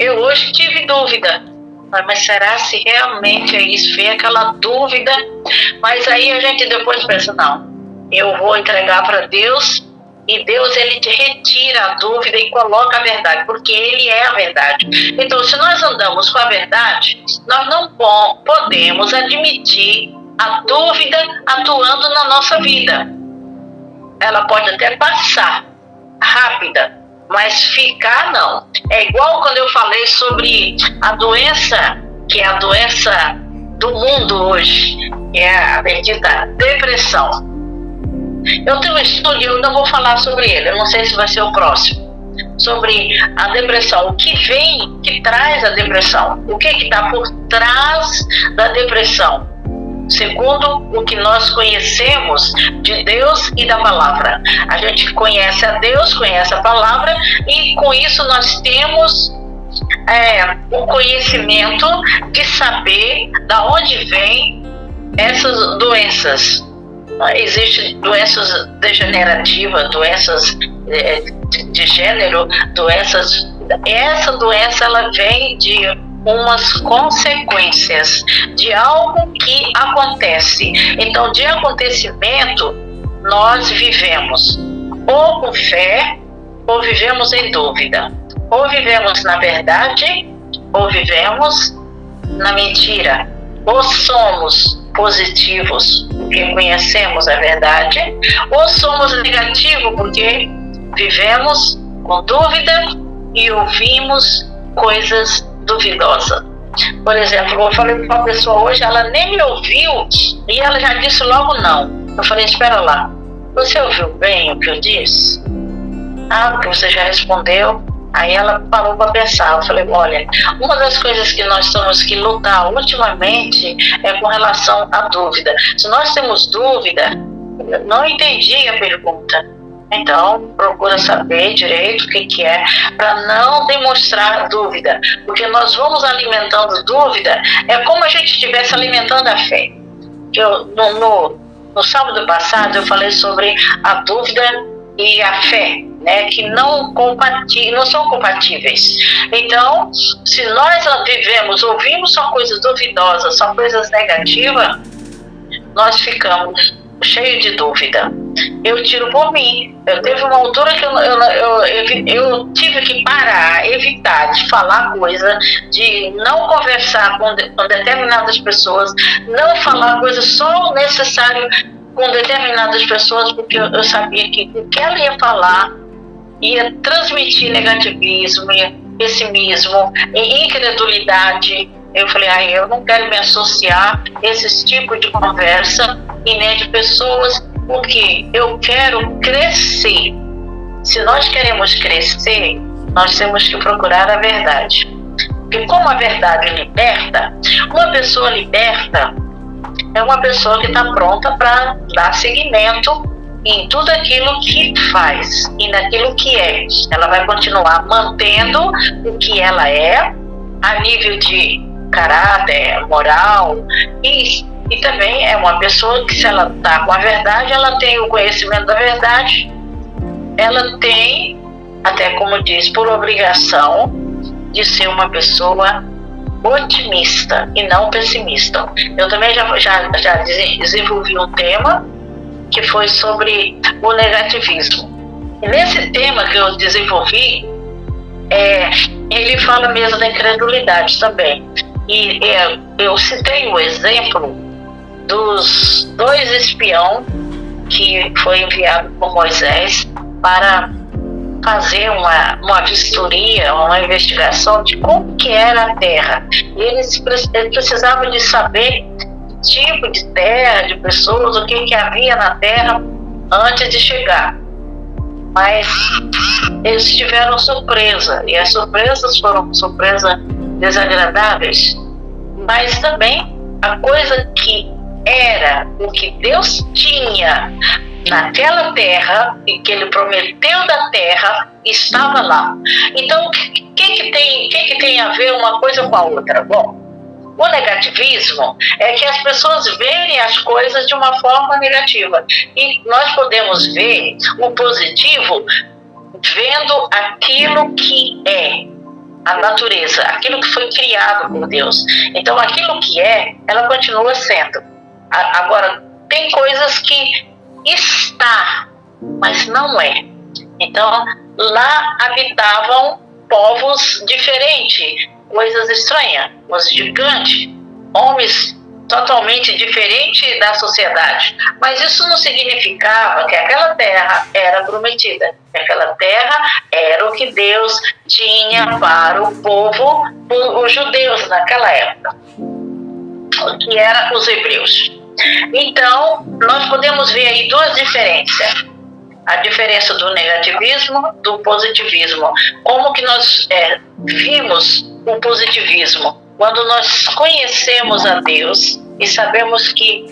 hoje tive dúvida. Mas será se realmente é isso? Veio aquela dúvida. Mas aí a gente depois pensa, não, eu vou entregar para Deus, e Deus, ele te retira a dúvida e coloca a verdade, porque ele é a verdade. Então, se nós andamos com a verdade, nós não podemos admitir a dúvida atuando na nossa vida. Ela pode até passar rápida, mas ficar não. É igual quando eu falei sobre a doença, que é a doença do mundo hoje, que é a bendita depressão. Eu tenho um estudo, eu não vou falar sobre ele, eu não sei se vai ser o próximo, sobre a depressão, o que traz a depressão, o que está por trás da depressão, segundo o que nós conhecemos de Deus e da palavra. A gente conhece a Deus, conhece a palavra, e com isso nós temos o conhecimento de saber da onde vêm essas doenças. Existem doenças degenerativas, doenças de gênero, doenças. Essa doença, ela vem de umas consequências de algo que acontece. Então, de acontecimento, nós vivemos ou com fé, ou vivemos em dúvida. Ou vivemos na verdade, ou vivemos na mentira. Ou somos positivos, porque conhecemos a verdade, ou somos negativos, porque vivemos com dúvida e ouvimos coisas duvidosas. Por exemplo, eu falei para uma pessoa hoje, ela nem me ouviu e ela já disse logo não. Eu falei, espera lá, você ouviu bem o que eu disse? Ah, porque você já respondeu. Aí ela parou para pensar. Eu falei, olha, uma das coisas que nós temos que lutar ultimamente é com relação à dúvida. Se nós temos dúvida, não entendi a pergunta. Então, procura saber direito o que é, para não demonstrar dúvida. Porque nós vamos alimentando dúvida, é como a gente estivesse alimentando a fé. No sábado passado, eu falei sobre a dúvida e a fé, né, que não são compatíveis. Então, se nós ouvimos só coisas duvidosas, só coisas negativas, nós ficamos cheios de dúvida. Eu tiro por mim. Eu teve uma altura que eu tive que parar, evitar de falar coisa, de não conversar com determinadas pessoas, não falar coisa só o necessário com determinadas pessoas, porque eu sabia que o que ela ia falar ia transmitir negativismo, pessimismo, incredulidade. Eu falei, eu não quero me associar a esse tipo de conversa e nem de pessoas, porque eu quero crescer. Se nós queremos crescer, nós temos que procurar a verdade. Porque como a verdade liberta, uma pessoa liberta é uma pessoa que está pronta para dar seguimento em tudo aquilo que faz e naquilo que é. Ela vai continuar mantendo o que ela é, a nível de caráter, moral, e também é uma pessoa que, se ela está com a verdade, ela tem o conhecimento da verdade, ela tem, até como diz, por obrigação de ser uma pessoa otimista e não pessimista. Eu também já desenvolvi um tema que foi sobre o negativismo. E nesse tema que eu desenvolvi, ele fala mesmo da incredulidade também. E eu citei o exemplo dos 2 espiões que foi enviado por Moisés para fazer uma vistoria, uma investigação de como que era a terra. E eles precisavam de saber o tipo de terra, de pessoas, o que havia na terra antes de chegar. Mas eles tiveram surpresa, e as surpresas foram surpresas desagradáveis, mas também a coisa que era o que Deus tinha naquela terra e que ele prometeu da terra estava lá. Então, o que tem a ver uma coisa com a outra? Bom, o negativismo é que as pessoas veem as coisas de uma forma negativa, e nós podemos ver o positivo vendo aquilo que é. a natureza, aquilo que foi criado por Deus. Então, aquilo que ela continua sendo. Agora, tem coisas que está, mas não é. Então, lá habitavam povos diferentes, coisas estranhas, os gigantes, homens totalmente diferentes da sociedade. Mas isso não significava que aquela terra era prometida, que aquela terra era o que Deus tinha para o povo, os judeus naquela época, que eram os hebreus. Então, nós podemos ver aí duas diferenças. A diferença do negativismo, do positivismo. Como que nós vimos o positivismo? Quando nós conhecemos a Deus e sabemos que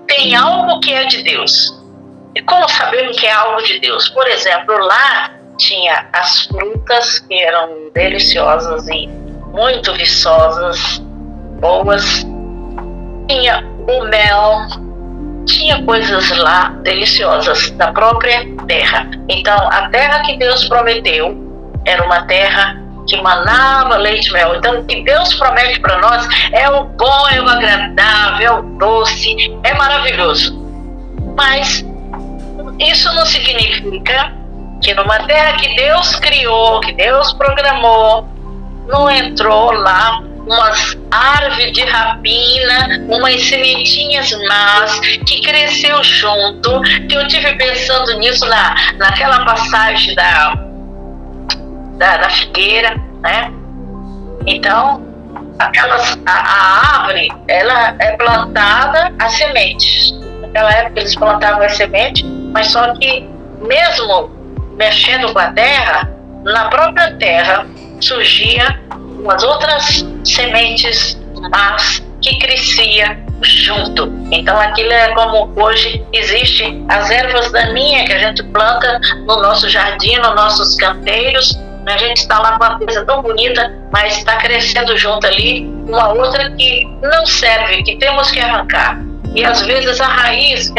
tem algo que é de Deus. E como sabemos que é algo de Deus? Por exemplo, lá tinha as frutas que eram deliciosas e muito viçosas, boas. Tinha o mel, tinha coisas lá deliciosas da própria terra. Então, a terra que Deus prometeu era uma terra que manava leite e mel. Então, o que Deus promete para nós é o bom, é o agradável, é o doce, é maravilhoso. Mas isso não significa que numa terra que Deus criou, que Deus programou, não entrou lá umas árvores de rapina, umas sementinhas más, que cresceu junto, que eu tive pensando nisso naquela passagem da figueira, né? Então, a árvore, ela é plantada a semente. Naquela época eles plantavam a semente, mas só que mesmo mexendo com a terra, na própria terra surgia umas outras sementes más que crescia junto. Então aquilo é como hoje existe as ervas daninhas que a gente planta no nosso jardim, nos nossos canteiros. A gente está lá com uma coisa tão bonita, mas está crescendo junto ali uma outra que não serve, que temos que arrancar. E às vezes a raiz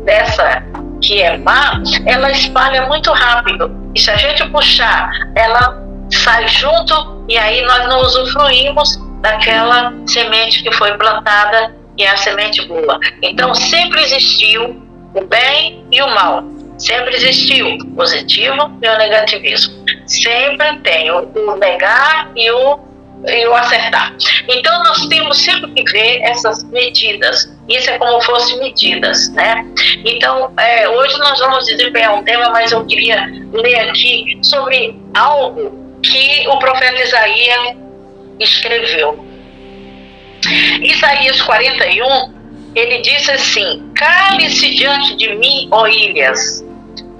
dessa que é má, ela espalha muito rápido. E se a gente puxar, ela sai junto e aí nós não usufruímos daquela semente que foi plantada, e é a semente boa. Então sempre existiu o bem e o mal. Sempre existiu o positivo e o negativismo. Sempre tem o negar e o acertar. Então nós temos sempre que ver essas medidas. Isso é como fossem medidas, né? Então hoje nós vamos desempenhar um tema, mas eu queria ler aqui sobre algo que o profeta Isaías escreveu. Isaías 41, ele disse assim: cale-se diante de mim, ó ilhas.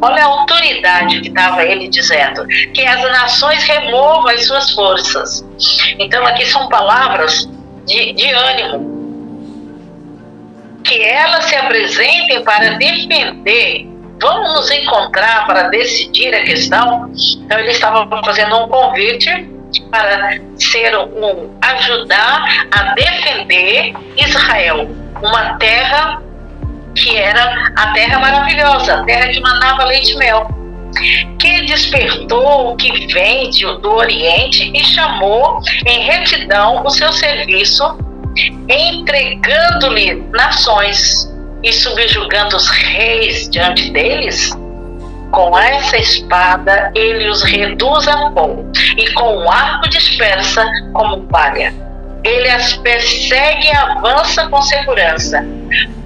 Olha a autoridade que estava ele dizendo, que as nações removam as suas forças. Então aqui são palavras de ânimo, que elas se apresentem para defender. Vamos nos encontrar para decidir a questão. Então ele estava fazendo um convite para ajudar a defender Israel, uma terra que era a terra maravilhosa, a terra que manava leite e mel, que despertou o que vem do Oriente e chamou em retidão o seu serviço, entregando-lhe nações e subjugando os reis diante deles. Com essa espada ele os reduz a pó, e com o arco dispersa como palha. Ele as persegue e avança com segurança,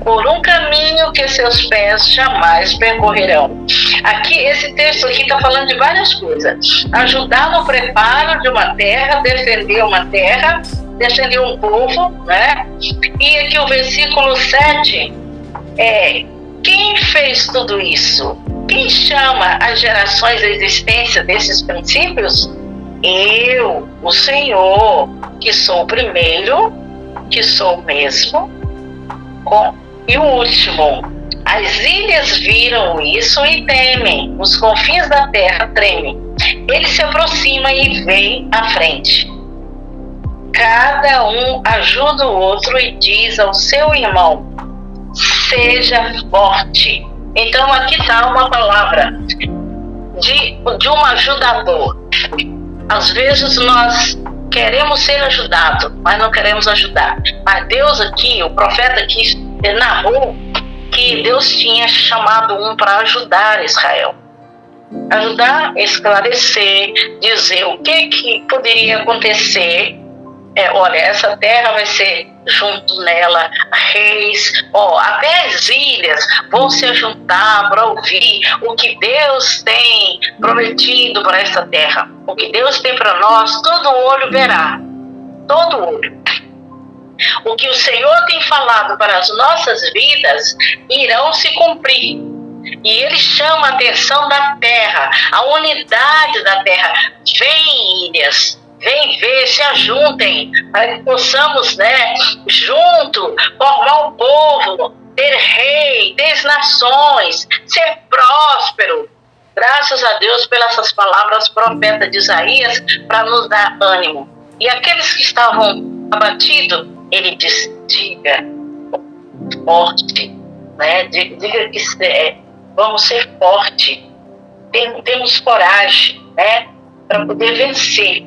por um caminho que seus pés jamais percorrerão. Aqui, esse texto aqui está falando de várias coisas. Ajudar no preparo de uma terra, defender uma terra, defender um povo, né? E aqui o versículo 7 quem fez tudo isso? Quem chama as gerações à existência desses princípios? Eu, o Senhor, que sou o primeiro, que sou o mesmo, e o último. As ilhas viram isso e temem, os confins da terra tremem. Ele se aproxima e vem à frente. Cada um ajuda o outro e diz ao seu irmão: seja forte. Então aqui está uma palavra de um ajudador. Às vezes nós queremos ser ajudados, mas não queremos ajudar. Mas Deus aqui, o profeta aqui, narrou que Deus tinha chamado um para ajudar Israel. Ajudar a esclarecer, dizer o que poderia acontecer. Olha, essa terra vai ser junto nela reis, até as ilhas vão se juntar para ouvir o que Deus tem prometido para essa terra. O que Deus tem para nós, todo olho verá, todo olho. O que o Senhor tem falado para as nossas vidas irão se cumprir. E Ele chama a atenção da terra, a unidade da terra. Vem, ilhas, vem ver, se ajuntem, para que possamos, junto, formar um povo, ter rei, ter nações, ser próspero. Graças a Deus pelas essas palavras profeta de Isaías, para nos dar ânimo. E aqueles que estavam abatidos, ele diz, diga forte, diga que vamos ser forte, temos coragem, para poder vencer,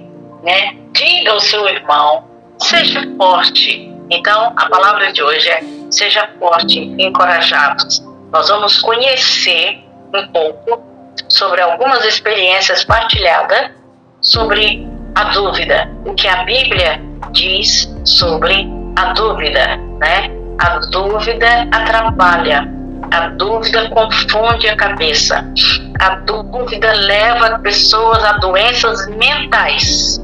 diga ao seu irmão, seja forte. Então a palavra de hoje é, seja forte e encorajados. Nós vamos conhecer um pouco sobre algumas experiências partilhadas sobre a dúvida, o que a Bíblia diz sobre a dúvida, A dúvida atrapalha, a dúvida confunde a cabeça, a dúvida leva pessoas a doenças mentais.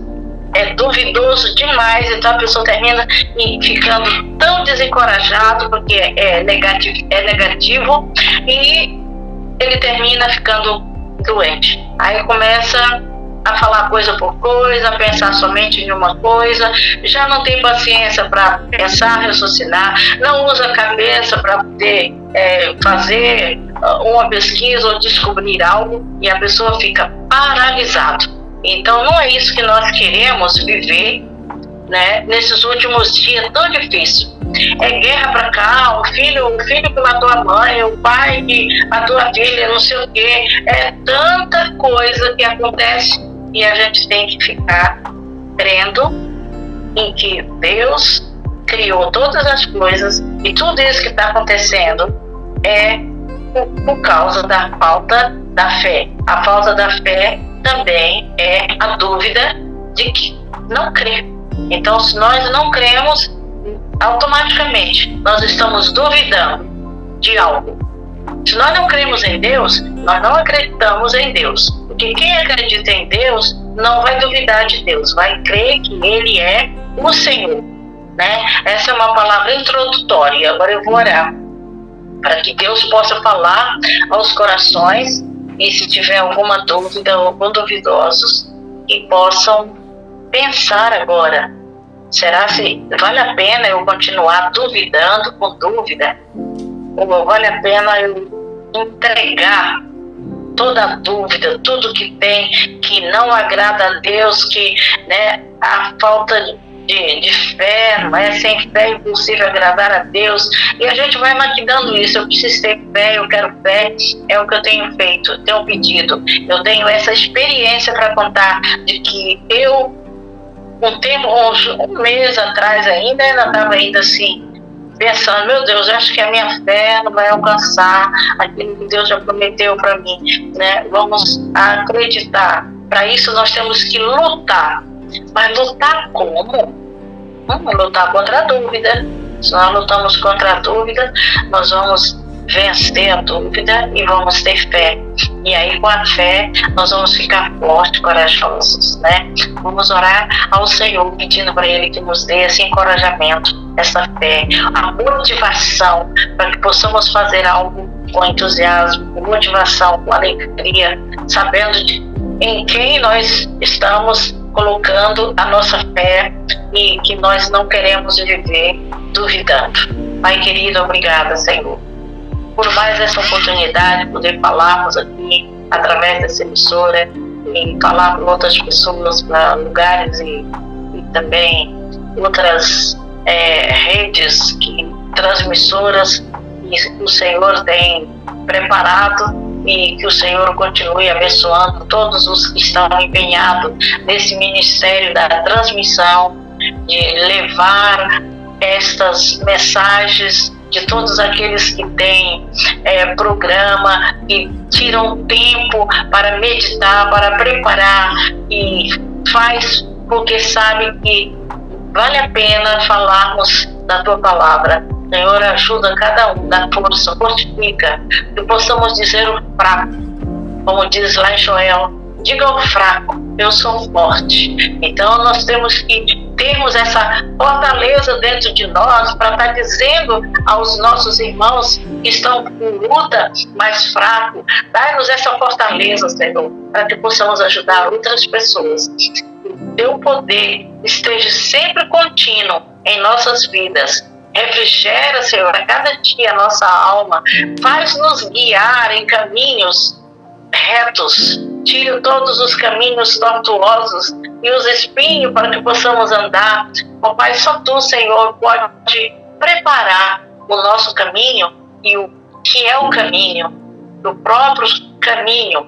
É duvidoso demais, então a pessoa termina ficando tão desencorajado porque é negativo e ele termina ficando doente. Aí começa a falar coisa por coisa, a pensar somente em uma coisa, já não tem paciência para pensar, raciocinar, não usa a cabeça para poder fazer uma pesquisa ou descobrir algo, e a pessoa fica paralisada. Então não é isso que nós queremos viver, nesses últimos dias tão difíceis. É guerra para cá, o filho que matou a mãe, o pai que matou a filha, não sei o quê. É tanta coisa que acontece e a gente tem que ficar crendo em que Deus criou todas as coisas e tudo isso que está acontecendo é por causa da falta da fé. A falta da fé também é a dúvida de que não crê. Então, se nós não cremos, automaticamente nós estamos duvidando de algo. Se nós não cremos em Deus, nós não acreditamos em Deus. Porque quem acredita em Deus não vai duvidar de Deus, vai crer que Ele é o Senhor. Essa é uma palavra introdutória. Agora eu vou orar para que Deus possa falar aos corações, e se tiver alguma dúvida ou algum duvidosos, que possam pensar agora. Será se vale a pena eu continuar duvidando com dúvida? Ou vale a pena eu entregar toda a dúvida, tudo que tem, que não agrada a Deus, que a falta de fé, sem fé é impossível agradar a Deus, e a gente vai maquinando isso. Eu preciso ter fé, eu quero fé, é o que eu tenho feito, tenho pedido. Eu tenho essa experiência para contar de que eu, um mês atrás ainda estava assim, pensando, meu Deus, eu acho que a minha fé não vai alcançar aquilo que Deus já prometeu para mim, Vamos acreditar. Para isso nós temos que lutar. Mas lutar como? Vamos lutar contra a dúvida. Se nós lutamos contra a dúvida, nós vamos vencer a dúvida e vamos ter fé. E aí, com a fé, nós vamos ficar fortes, corajosos, Vamos orar ao Senhor, pedindo para Ele que nos dê esse encorajamento, essa fé, a motivação, para que possamos fazer algo com entusiasmo, com motivação, com alegria, sabendo em quem nós estamos colocando a nossa fé e que nós não queremos viver duvidando. Pai querido, obrigada, Senhor, por mais essa oportunidade de poder falarmos aqui através dessa emissora e falar para outras pessoas, para lugares e também outras redes, transmissoras que o Senhor tem preparado e que o Senhor continue abençoando todos os que estão empenhados nesse ministério da transmissão, de levar estas mensagens de todos aqueles que têm programa e tiram tempo para meditar, para preparar, e faz porque sabe que vale a pena falarmos da tua palavra. Senhor, ajuda cada um, dá força, fortifica, que possamos dizer o fraco, como diz lá em Joel, diga ao fraco, eu sou forte. Então nós temos que termos essa fortaleza dentro de nós para estar dizendo aos nossos irmãos que estão com luta mais fraco, dai-nos essa fortaleza, Senhor, para que possamos ajudar outras pessoas. Que o teu poder esteja sempre contínuo em nossas vidas. Refrigera, Senhor, a cada dia a nossa alma, faz-nos guiar em caminhos retos, tira todos os caminhos tortuosos e os espinhos para que possamos andar. Ó Pai, só Tu, Senhor, pode preparar o nosso caminho, e o que é o caminho, do próprio caminho,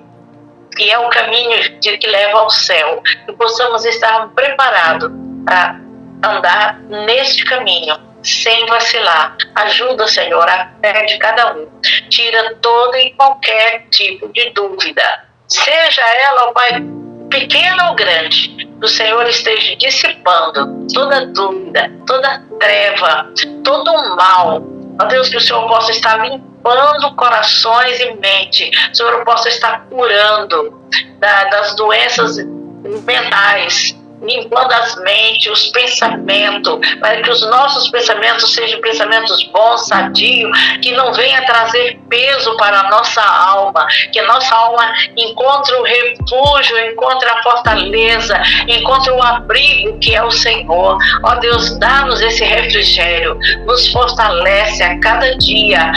que é o caminho que leva ao céu, que possamos estar preparados para andar neste caminho, sem vacilar. Ajuda, Senhor, a fé de cada um. Tira todo e qualquer tipo de dúvida, seja ela, ó Pai, pequena ou grande, que o Senhor esteja dissipando toda dúvida, toda treva, todo o mal. Ó Deus, que o Senhor possa estar limpando corações e mente, o Senhor possa estar curando das doenças mentais, limpando as mentes, os pensamentos, para que os nossos pensamentos sejam pensamentos bons, sadios, que não venha trazer peso para a nossa alma, que a nossa alma encontre o refúgio, encontre a fortaleza, encontre o abrigo que é o Senhor. Ó Deus, dá-nos esse refrigério, nos fortalece a cada dia,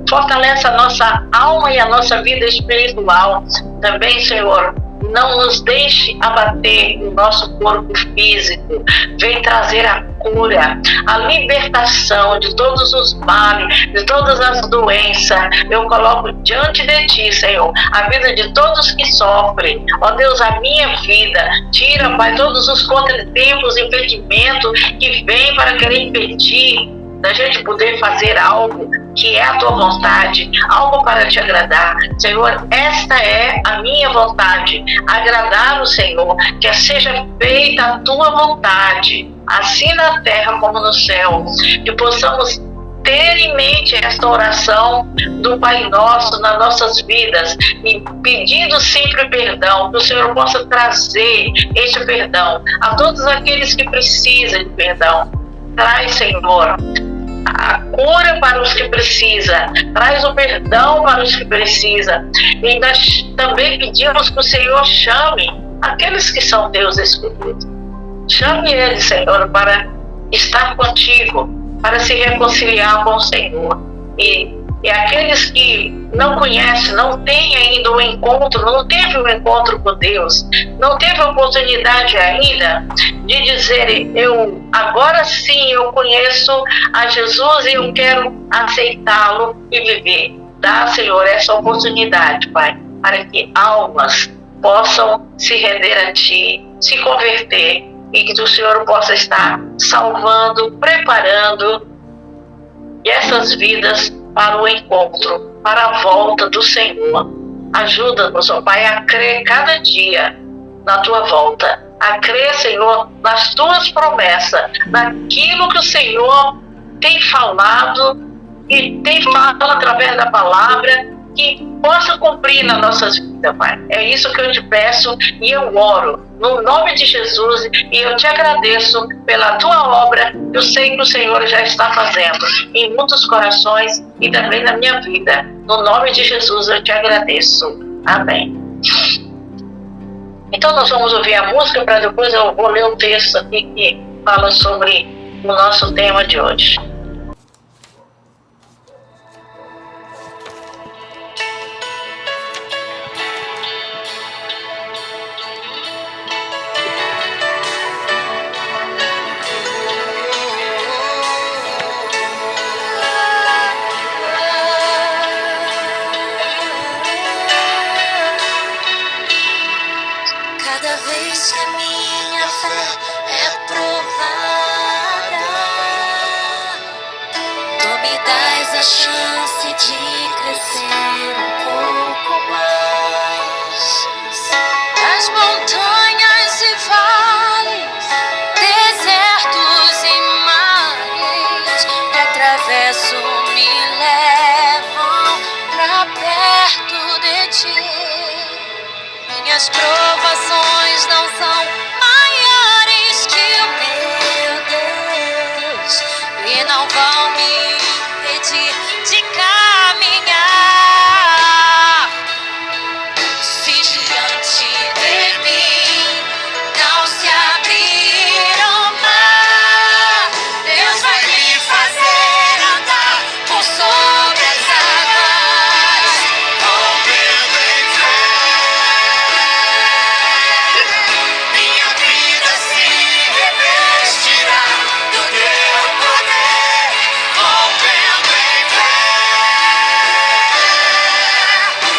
fortalece a nossa alma e a nossa vida espiritual. Também, Senhor, não nos deixe abater o nosso corpo físico. Vem trazer a cura, a libertação de todos os males, de todas as doenças. Eu coloco diante de Ti, Senhor, a vida de todos que sofrem. Ó Deus, a minha vida. Tira, Pai, todos os contratempos, impedimentos que vêm para querer impedir da gente poder fazer algo que é a Tua vontade, algo para Te agradar. Senhor, esta é a minha vontade, agradar o Senhor, que seja feita a Tua vontade, assim na terra como no céu, que possamos ter em mente esta oração do Pai Nosso nas nossas vidas, e pedindo sempre perdão, que o Senhor possa trazer este perdão a todos aqueles que precisam de perdão. Traz, Senhor, a cura para os que precisam, traz o perdão para os que precisam. E nós também pedimos que o Senhor chame aqueles que são Deus escolhidos. Chame eles, Senhor, para estar contigo, para se reconciliar com o Senhor. E aqueles que não conhecem, não têm ainda um encontro, não teve um encontro com Deus, não teve a oportunidade ainda de dizer, agora sim eu conheço a Jesus e eu quero aceitá-lo e viver. Dá, Senhor, essa oportunidade, Pai, para que almas possam se render a Ti, se converter, e que o Senhor possa estar salvando, preparando essas vidas para o encontro, para a volta do Senhor. Ajuda-nos, ó Pai, a crer cada dia na Tua volta, a crer, Senhor, nas Tuas promessas, naquilo que o Senhor tem falado e tem falado através da palavra, que possa cumprir nas nossas vidas, Pai. É isso que eu te peço e eu oro no nome de Jesus, e eu te agradeço pela Tua obra, que eu sei que o Senhor já está fazendo em muitos corações e também na minha vida. No nome de Jesus eu te agradeço. Amém. Então nós vamos ouvir a música, para depois eu vou ler o texto aqui que fala sobre o nosso tema de hoje. fé é provada. Tu me dás a chance de crescer um pouco mais. As montanhas e vales, desertos e mares que atravesso me levam pra perto de ti. Minhas provações não são maiores que o meu Deus e não vão me impedir de caminhar. Se diante de mim não se abrir o mar, Deus vai me fazer andar por sobre as águas, rompendo em fé. Minha vida se revestirá do teu poder, rompendo em fé.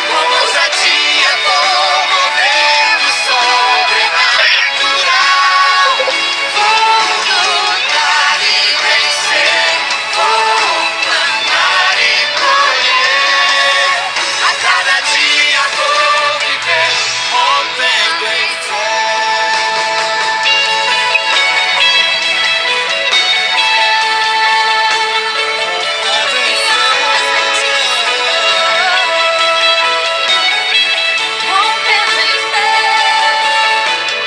Com ousadia vou mover do sobrenatural. Vou lutar e vencer, vou plantar e colher. A cada dia vou viver, rompendo em fé. Rompendo em fé.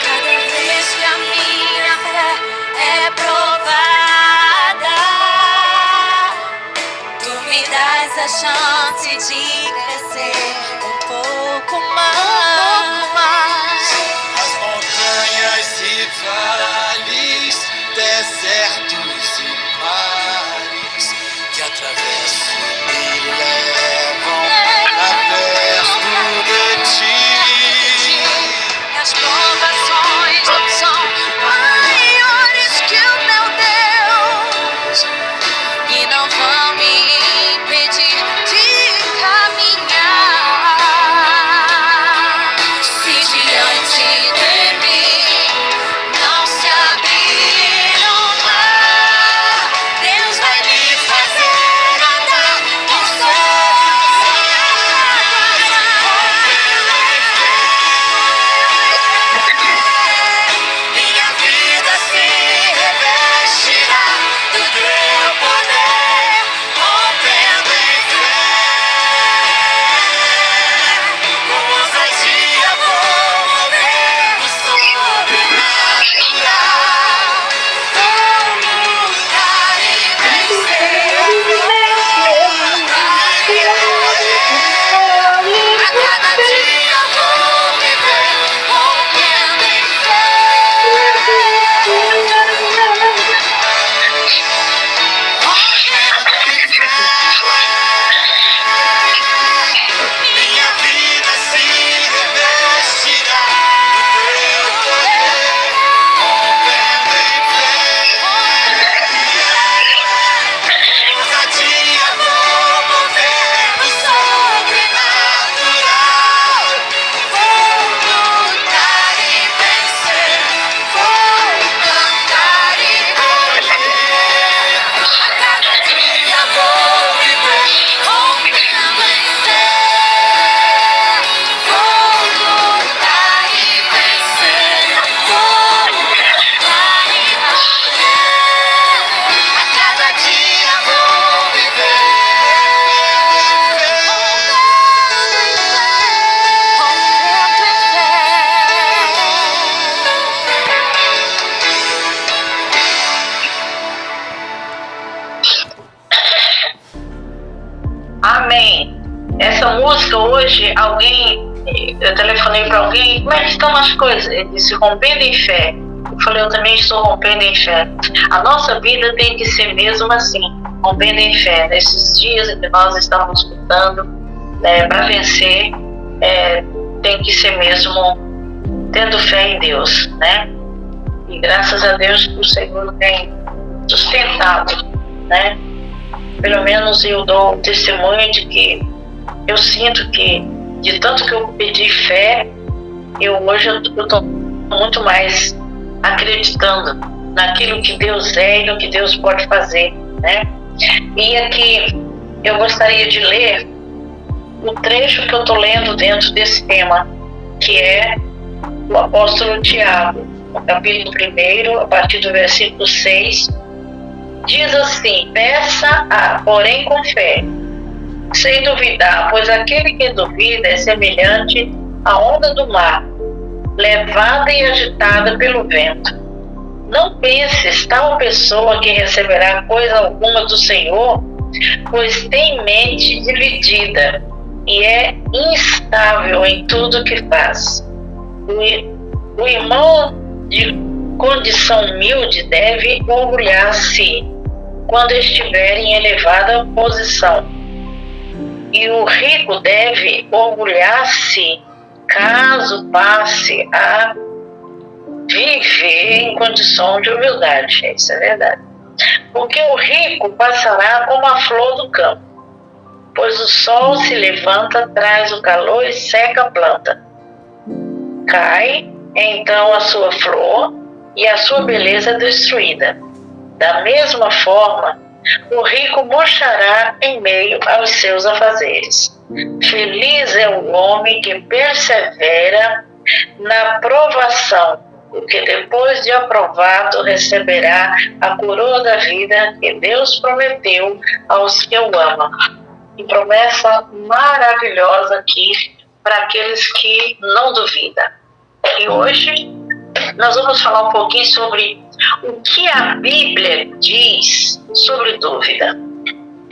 Cada vez que a minha fé é provada, tu me dás a chance de crescer um pouco mais. As montanhas e vales, desertos e mares que atravesso me levam pra perto de ti. As provações não são maiores que o meu Deus e não vão me impedir de caminhar. Se diante de mim não se abrir o mar, Deus vai me fazer andar por sobre as minha vida se revestirá do teu poder, rompendo em fé. Com ousadia vou mover o sobrenatural. Vou lutar e vencer, vou plantar e colher. A cada dia vou viver, rompendo em fé. Minha vida se revestirá do teu poder, rompendo em fé. Ousadia vou mover o sobrenatural. Vou lutar e vencer, vou plantar e colher. A cada dia vou viver, rompendo em fé. Vou lutar e vencer, vou plantar e colher. A cada dia vou viver, rompendo em fé, rompendo em Amém. Essa música hoje, eu telefonei para alguém, como é que estão as coisas? Ele disse, rompendo em fé. Eu falei, eu também estou rompendo em fé. A nossa vida tem que ser mesmo assim, rompendo em fé. Nesses dias que nós estamos lutando para vencer, tem que ser mesmo tendo fé em Deus, né? E graças a Deus o Senhor tem sustentado, né? Pelo menos eu dou o testemunho de que eu sinto que, de tanto que eu pedi fé, hoje eu estou muito mais acreditando naquilo que Deus é e no que Deus pode fazer, né? E aqui eu gostaria de ler o trecho que eu estou lendo dentro desse tema, que é o apóstolo Tiago, no capítulo 1, a partir do versículo 6, diz assim: peça, porém com fé, sem duvidar, pois aquele que duvida é semelhante à onda do mar, levada e agitada pelo vento. Não penses tal pessoa que receberá coisa alguma do Senhor, pois tem mente dividida e é instável em tudo que faz. O irmão de condição humilde deve orgulhar-se quando estiver em elevada posição, e o rico deve orgulhar-se caso passe a viver em condição de humildade. Isso é verdade. Porque o rico passará como a flor do campo, pois o sol se levanta, traz o calor e seca a planta. Cai então a sua flor e a sua beleza é destruída. Da mesma forma, o rico murchará em meio aos seus afazeres. Feliz é o homem que persevera na provação, porque depois de aprovado receberá a coroa da vida que Deus prometeu aos que o amam. E promessa maravilhosa aqui para aqueles que não duvidam. E hoje nós vamos falar um pouquinho sobre o que a Bíblia diz sobre dúvida.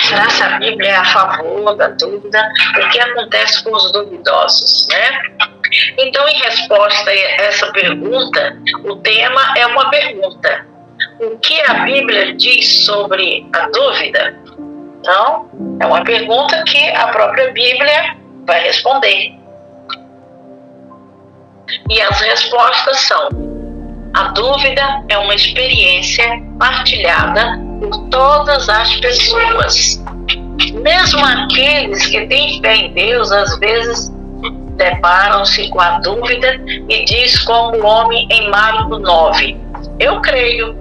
Será que a Bíblia é a favor da dúvida? O que acontece com os duvidosos, né? Então, em resposta a essa pergunta, o tema é uma pergunta. O que a Bíblia diz sobre a dúvida? Então, é uma pergunta que a própria Bíblia vai responder. E as respostas são: a dúvida é uma experiência partilhada por todas as pessoas. Mesmo aqueles que têm fé em Deus, às vezes deparam-se com a dúvida e diz como o homem em Marcos 9: eu creio,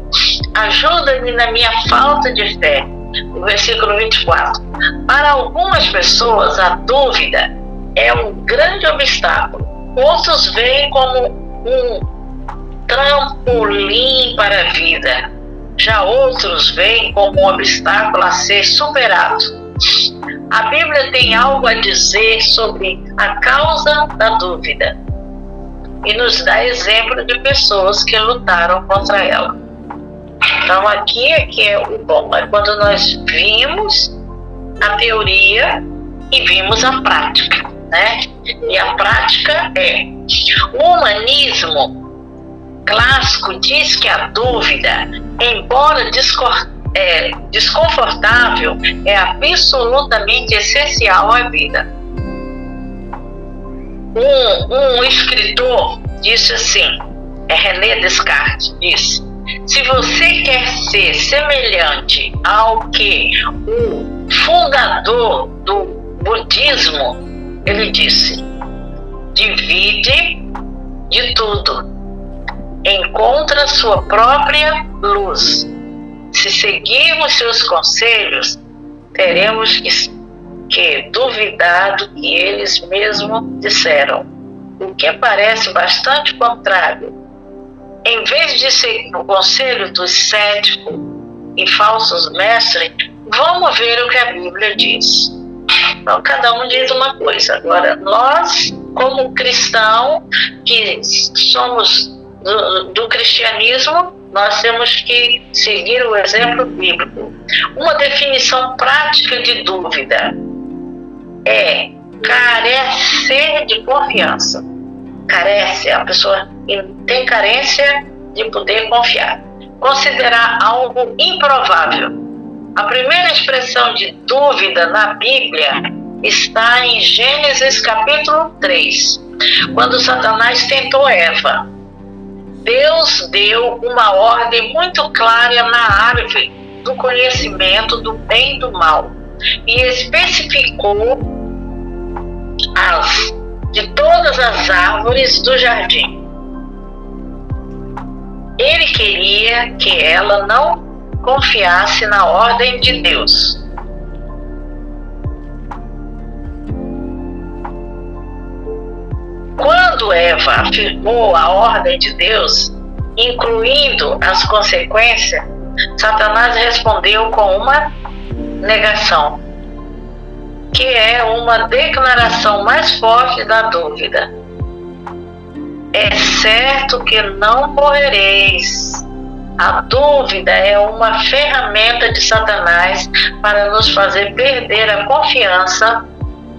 ajuda-me na minha falta de fé. O versículo 24. Para algumas pessoas, a dúvida é um grande obstáculo. Outros veem como um trampolim para a vida. Já outros veem como um obstáculo a ser superado. A Bíblia tem algo a dizer sobre a causa da dúvida e nos dá exemplo de pessoas que lutaram contra ela. Então aqui é que é o bom, é quando nós vimos a teoria e vimos a prática, né? E a prática é: o humanismo clássico diz que a dúvida, embora desconfortável, é absolutamente essencial à vida. Um escritor disse assim, René Descartes disse: se você quer ser semelhante ao que o fundador do budismo, ele disse: divide de tudo, encontra sua própria luz. Se seguirmos seus conselhos, teremos que duvidar do que eles mesmos disseram, o que parece bastante contrário. Em vez de seguir o conselho dos céticos e falsos mestres, vamos ver o que a Bíblia diz. Então, cada um diz uma coisa. Agora, nós, como cristãos, que somos do cristianismo, nós temos que seguir o exemplo bíblico. Uma definição prática de dúvida é carecer de confiança. Carece, a pessoa tem carência de poder confiar. Considerar algo improvável. A primeira expressão de dúvida na Bíblia está em Gênesis capítulo 3, quando Satanás tentou Eva. Deus deu uma ordem muito clara na árvore do conhecimento do bem e do mal e especificou de todas as árvores do jardim. queria que ela não confiasse na ordem de Deus. Quando Eva afirmou a ordem de Deus, incluindo as consequências, Satanás respondeu com uma negação, que é uma declaração mais forte da dúvida. É certo que não morrereis. A dúvida é uma ferramenta de Satanás para nos fazer perder a confiança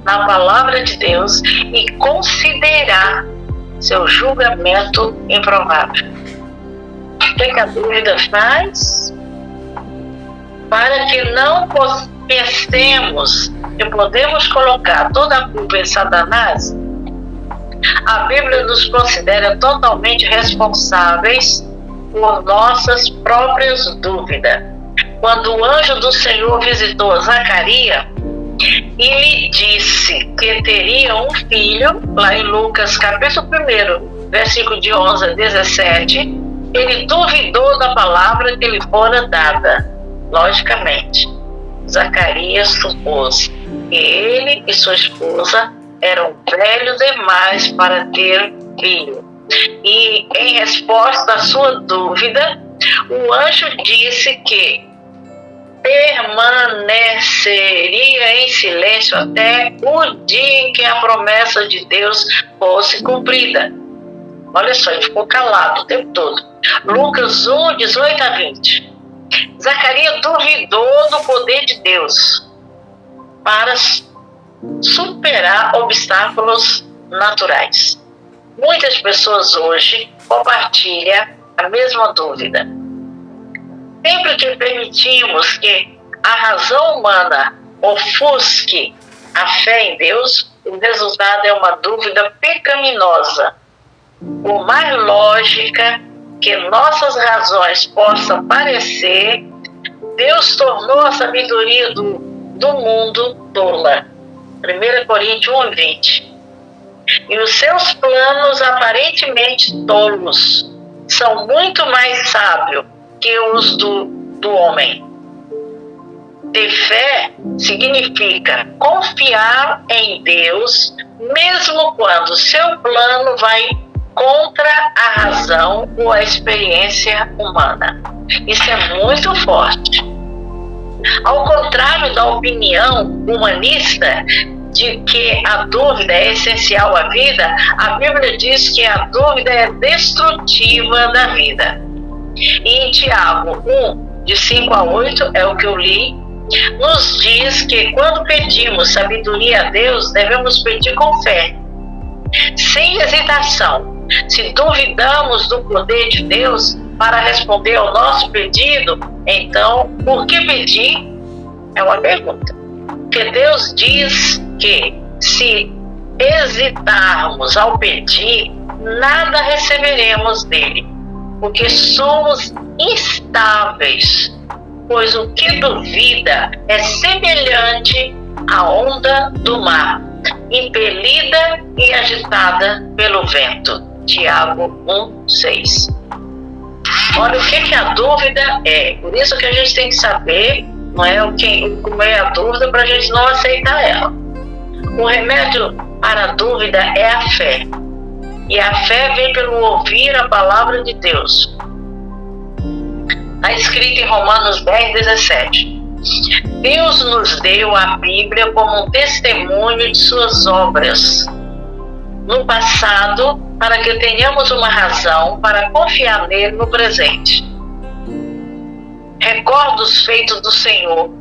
na palavra de Deus e considerar seu julgamento improvável. O que a dúvida faz? Para que não pensemos que podemos colocar toda a culpa em Satanás, a Bíblia nos considera totalmente responsáveis por nossas próprias dúvidas. Quando o anjo do Senhor visitou Zacarias e lhe disse que teria um filho, lá em Lucas capítulo 1, versículo de 11 a 17, ele duvidou da palavra que lhe fora dada. Logicamente, Zacarias supôs que ele e sua esposa eram velhos demais para ter filho. E, em resposta à sua dúvida, o anjo disse que permaneceria em silêncio até o dia em que a promessa de Deus fosse cumprida. Olha só, ele ficou calado o tempo todo. Lucas 1, 18 a 20. Zacarias duvidou do poder de Deus para superar obstáculos naturais. Muitas pessoas hoje compartilham a mesma dúvida. Sempre que permitimos que a razão humana ofusque a fé em Deus, o resultado é uma dúvida pecaminosa. Por mais lógica que nossas razões possam parecer, Deus tornou a sabedoria do mundo tola. 1 Coríntios 1, 20. E os seus planos aparentemente tolos são muito mais sábios que os do homem. Ter fé significa confiar em Deus, mesmo quando seu plano vai contra a razão ou a experiência humana. Isso é muito forte. Ao contrário da opinião humanista de que a dúvida é essencial à vida, a Bíblia diz que a dúvida é destrutiva da vida. E em Tiago 1, de 5 a 8, é o que eu li, nos diz que quando pedimos sabedoria a Deus, devemos pedir com fé, sem hesitação. Se duvidamos do poder de Deus para responder ao nosso pedido, então, por que pedir? É uma pergunta. Porque Deus diz que se hesitarmos ao pedir, nada receberemos dele, porque somos instáveis, pois o que duvida é semelhante à onda do mar, impelida e agitada pelo vento. Tiago 1, 6. Olha o que a dúvida é. Por isso que a gente tem que saber, não é, como é a dúvida, para a gente não aceitar ela. O remédio para a dúvida é a fé. E a fé vem pelo ouvir a palavra de Deus. Está escrito em Romanos 10, 17. Deus nos deu a Bíblia como um testemunho de suas obras no passado, para que tenhamos uma razão para confiar nele no presente. Recordo os feitos do Senhor,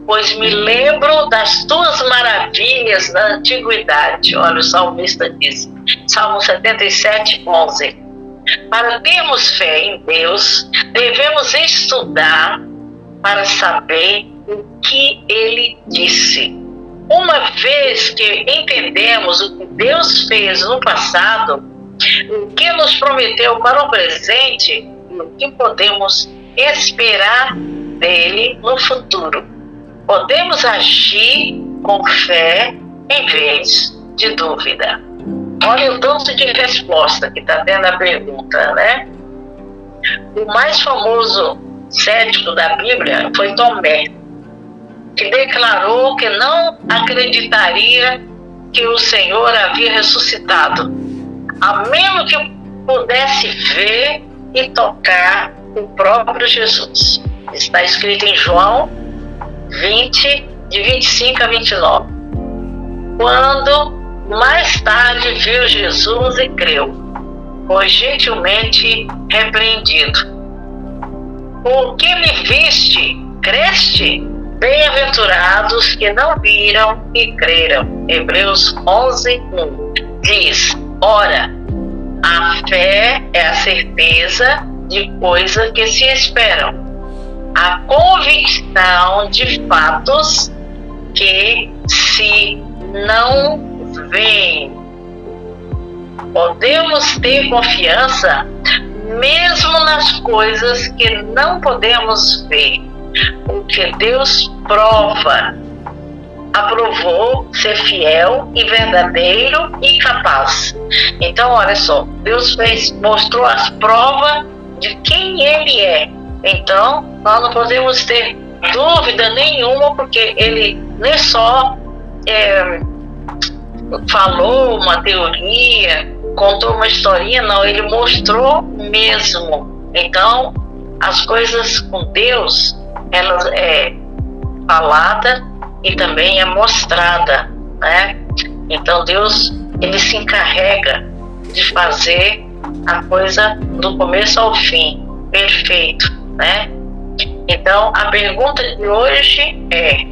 pois me lembro das tuas maravilhas na antiguidade. Olha, o salmista diz, Salmo 77, 11. Para termos fé em Deus, devemos estudar para saber o que ele disse. Uma vez que entendemos o que Deus fez no passado, o que nos prometeu para o presente e o que podemos esperar dele no futuro, podemos agir com fé em vez de dúvida. Olha o tanto de resposta que está dentro da pergunta, né? O mais famoso cético da Bíblia foi Tomé, que declarou que não acreditaria que o Senhor havia ressuscitado, a menos que pudesse ver e tocar o próprio Jesus. Está escrito em João 20, de 25 a 29. Quando mais tarde viu Jesus e creu, foi gentilmente repreendido. O que me viste, creste? Bem-aventurados que não viram e creram. Hebreus 11:1 diz: ora, a fé é a certeza de coisas que se esperam, a convicção de fatos que se não veem. Podemos ter confiança mesmo nas coisas que não podemos ver, porque Deus aprovou ser fiel e verdadeiro e capaz. Então, olha só, Deus mostrou as provas de quem Ele é. Então, nós não podemos ter dúvida nenhuma, porque Ele nem só falou uma teoria, contou uma historinha, não, Ele mostrou mesmo. Então, as coisas com Deus, elas é falada e também é mostrada, né? Então Deus, Ele se encarrega de fazer a coisa do começo ao fim, perfeito, né? Então a pergunta de hoje é: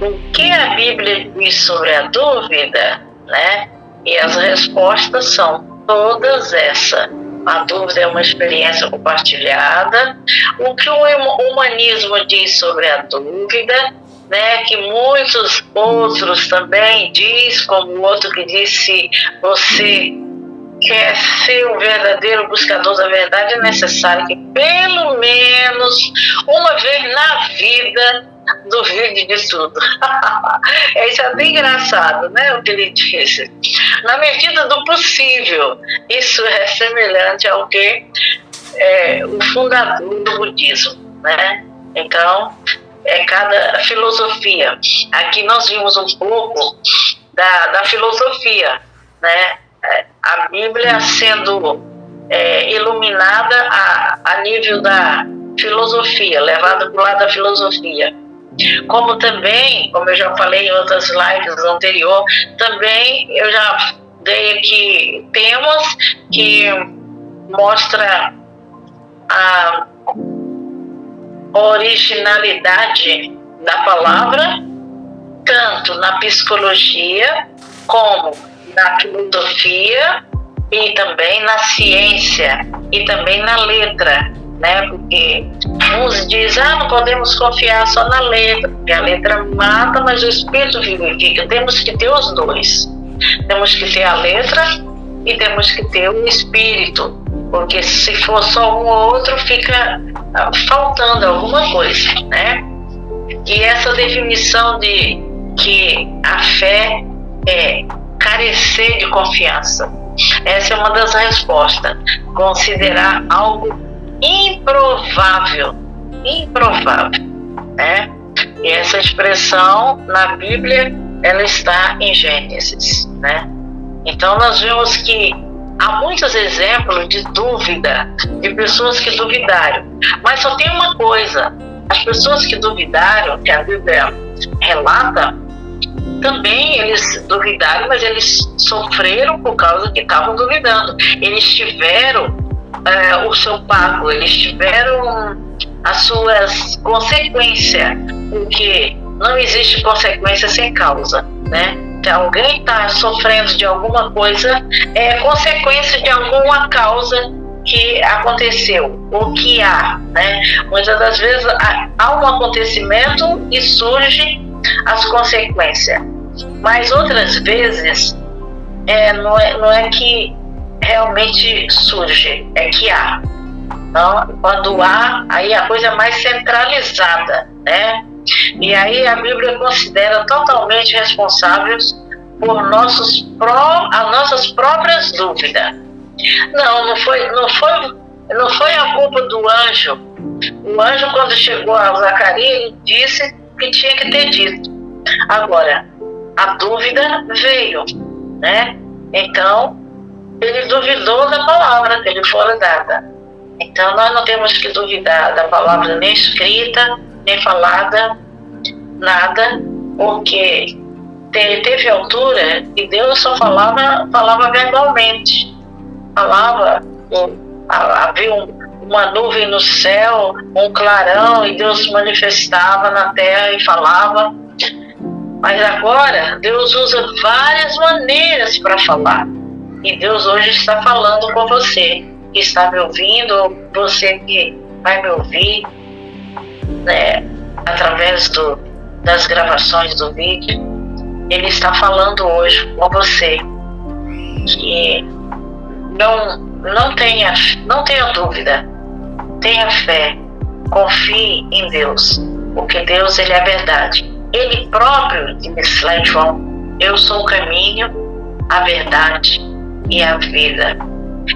o que a Bíblia diz sobre a dúvida, né? E as respostas são todas essas. A dúvida é uma experiência compartilhada. O que o humanismo diz sobre a dúvida, né, que muitos outros também diz, como o outro que disse: você quer ser um verdadeiro buscador da verdade, é necessário que pelo menos uma vez na vida duvide de tudo. Isso é bem engraçado, né, o que ele disse. Na medida do possível. Isso é semelhante ao que o fundador do budismo, né? Então, cada filosofia. Aqui nós vimos um pouco da filosofia, né? A Bíblia sendo iluminada a nível da filosofia, levada para o lado da filosofia. Como também, como eu já falei em outras lives anteriores, também eu já dei aqui temas que mostram a originalidade da palavra, tanto na psicologia como na filosofia e também na ciência e também na letra, né? Porque uns dizem: não podemos confiar só na letra, porque a letra mata, mas o espírito vivifica. Temos que ter os dois. Temos que ter a letra e temos que ter o espírito, porque se for só um ou outro, fica faltando alguma coisa, né? E essa definição de que a fé é carecer de confiança, essa é uma das respostas. Considerar algo improvável, né? E essa expressão na Bíblia, ela está em Gênesis, né? Então nós vemos que há muitos exemplos de dúvida, de pessoas que duvidaram. Mas só tem uma coisa: as pessoas que duvidaram, que a Bíblia relata, também eles duvidaram, mas eles sofreram por causa que estavam duvidando. Eles tiveram o seu pago, eles tiveram as suas consequências, porque não existe consequência sem causa, né? Se alguém está sofrendo de alguma coisa, é consequência de alguma causa que aconteceu, ou que há, né? Muitas das vezes há um acontecimento e surge as consequências, mas outras vezes não é que realmente surge, é que há. Então, quando há, aí a coisa é mais centralizada, né? E aí a Bíblia considera totalmente responsáveis por as nossas próprias dúvidas. Não foi Não foi a culpa do anjo. O anjo, quando chegou a Zacarias, ele disse que tinha que ter dito. Agora, a dúvida veio, né? Então, ele duvidou da palavra que lhe fora dada. Então, nós não temos que duvidar da palavra nem escrita, nem falada, nada, porque teve altura e Deus só falava verbalmente. Havia uma nuvem no céu, um clarão, e Deus se manifestava na terra e falava. Mas agora, Deus usa várias maneiras para falar. E Deus hoje está falando com você, que está me ouvindo, você que vai me ouvir, né, através das gravações do vídeo. Ele está falando hoje com você. Que não tenha dúvida, tenha fé, confie em Deus, porque Deus, ele é verdade. Ele próprio disse lá em João: eu sou o caminho, a verdade e a vida,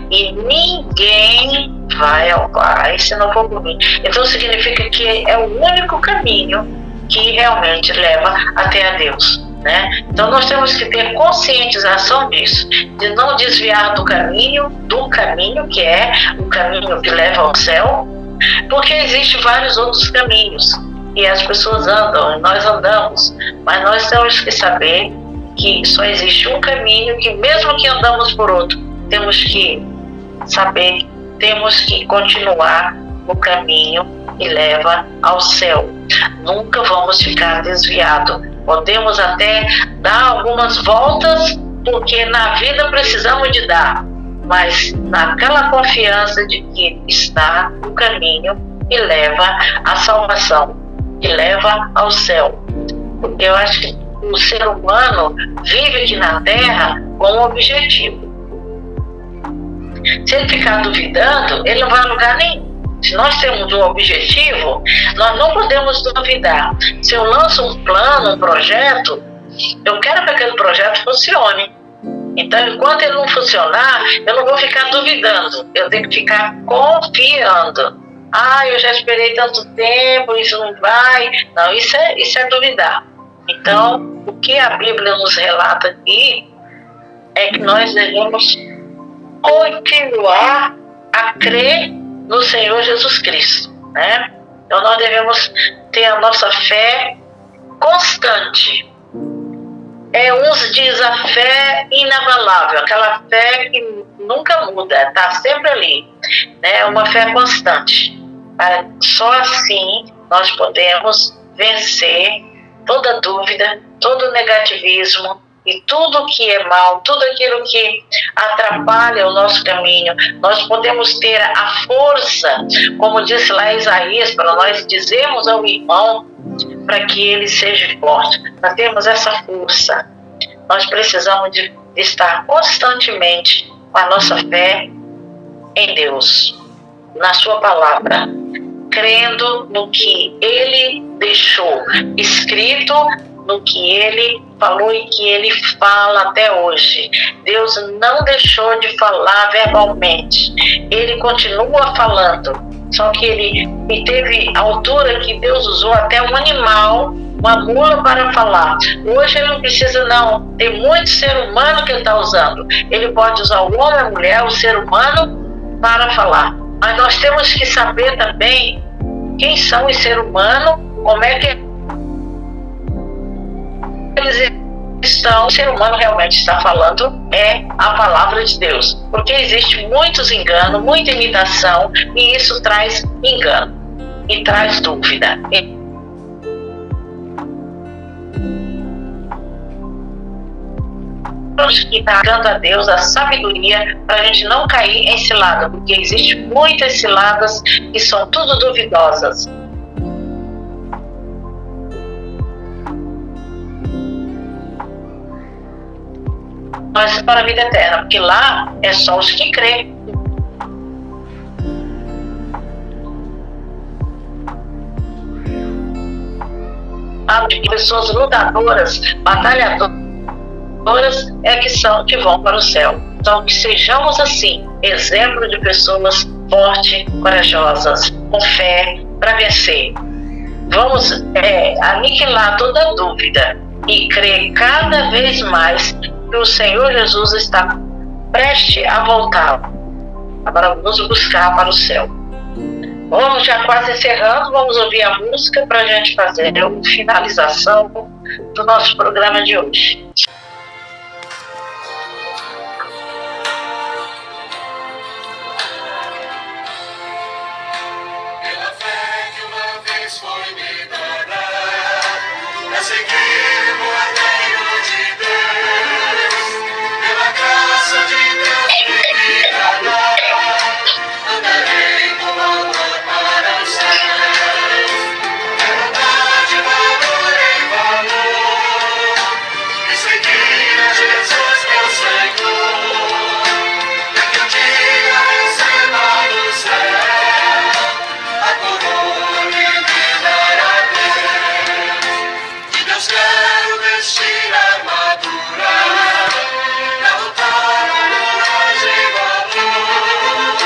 e ninguém vai ao Pai se não for por mim. Então significa que é o único caminho que realmente leva até a Deus, né? Então nós temos que ter conscientização disso, de não desviar do caminho que é o caminho que leva ao céu, porque existem vários outros caminhos e as pessoas andam, nós andamos, mas nós temos que saber que só existe um caminho, que mesmo que andamos por outro, temos que saber, temos que continuar no caminho que leva ao céu. Nunca vamos ficar desviados. Podemos até dar algumas voltas, porque na vida precisamos de dar, mas naquela confiança de que está o caminho que leva à salvação, que leva ao céu. Porque eu acho que o ser humano vive aqui na Terra com um objetivo. Se ele ficar duvidando, ele não vai a lugar nenhum. Se nós temos um objetivo, nós não podemos duvidar. Se eu lanço um plano, um projeto, eu quero que aquele projeto funcione. Então, enquanto ele não funcionar, eu não vou ficar duvidando. Eu tenho que ficar confiando. Eu já esperei tanto tempo, isso não vai. Não, isso é duvidar. Então, o que a Bíblia nos relata aqui é que nós devemos continuar a crer no Senhor Jesus Cristo, né? Então nós devemos ter a nossa fé constante. Uns diz a fé inabalável, aquela fé que nunca muda, está sempre ali, né? Uma fé constante. Só assim nós podemos vencer toda dúvida, todo negativismo e tudo que é mal, tudo aquilo que atrapalha o nosso caminho. Nós podemos ter a força, como disse lá Isaías, para nós dizermos ao irmão para que ele seja forte. Nós temos essa força. Nós precisamos de estar constantemente com a nossa fé em Deus, na sua palavra, crendo no que Ele deixou escrito, no que Ele falou e que Ele fala até hoje. Deus não deixou de falar verbalmente. Ele continua falando. Só que Ele teve a altura que Deus usou até um animal, uma mula, para falar. Hoje Ele não precisa não. Tem muito ser humano que Ele está usando. Ele pode usar o homem, a mulher, o ser humano para falar. Mas nós temos que saber também quem são os seres humanos, como é que eles estão. O ser humano realmente está falando a palavra de Deus, porque existe muitos enganos, muita imitação, e isso traz engano e traz dúvida. Temos que estar dando a Deus a sabedoria para a gente não cair em cilada, porque existem muitas ciladas que são tudo duvidosas. Mas para a vida eterna, porque lá é só os que creem. Há pessoas lutadoras, batalhadoras, que vão para o céu. Então, que sejamos assim, exemplo de pessoas fortes, corajosas, com fé, para vencer. Vamos aniquilar toda dúvida e crer cada vez mais que o Senhor Jesus está prestes a voltar para nos buscar para o céu. Vamos já quase encerrando, vamos ouvir a música para a gente fazer a finalização do nosso programa de hoje. Pela fé que uma vez foi me dada, pra seguir o cordeiro de Deus, pela graça de Deus me dada, andarei com amor para o céu. Verdade, valor em valor, e seguir a Jesus meu Senhor, é que um dia receba no céu a coroa que me dará Deus. De Deus quero vestir a armadura, pra lutar com coragem e valor,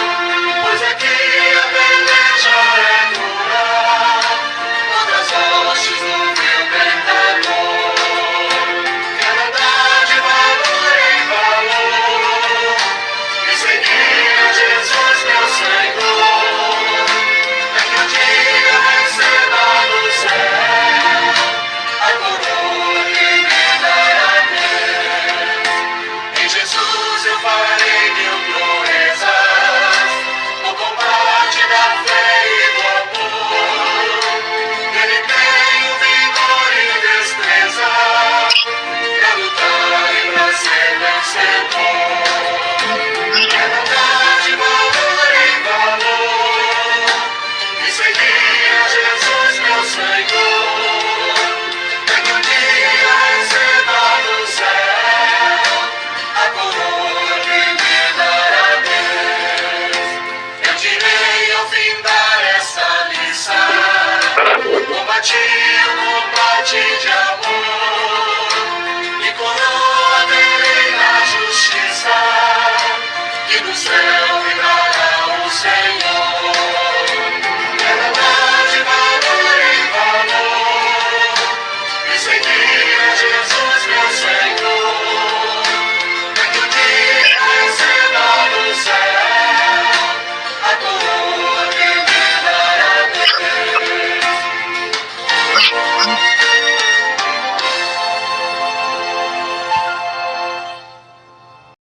pois aqui a peleja é dura, contra as hostes do vil tentador. Verdade, valor em valor, e seguir a Jesus meu Senhor, é que um dia receba no céu a coroa que me dará Deus. Em Jesus eu farei mil proezas, no combate da fé e do amor. Nele tenho vigor e destreza, pra lutar e pra ser vencedor. Verdade, valor em valor, e seguir a Jesus meu Senhor, é que um dia receba no céu a coroa que me dará Deus. Eu direi ao findar esta lição, combati o combate de amor.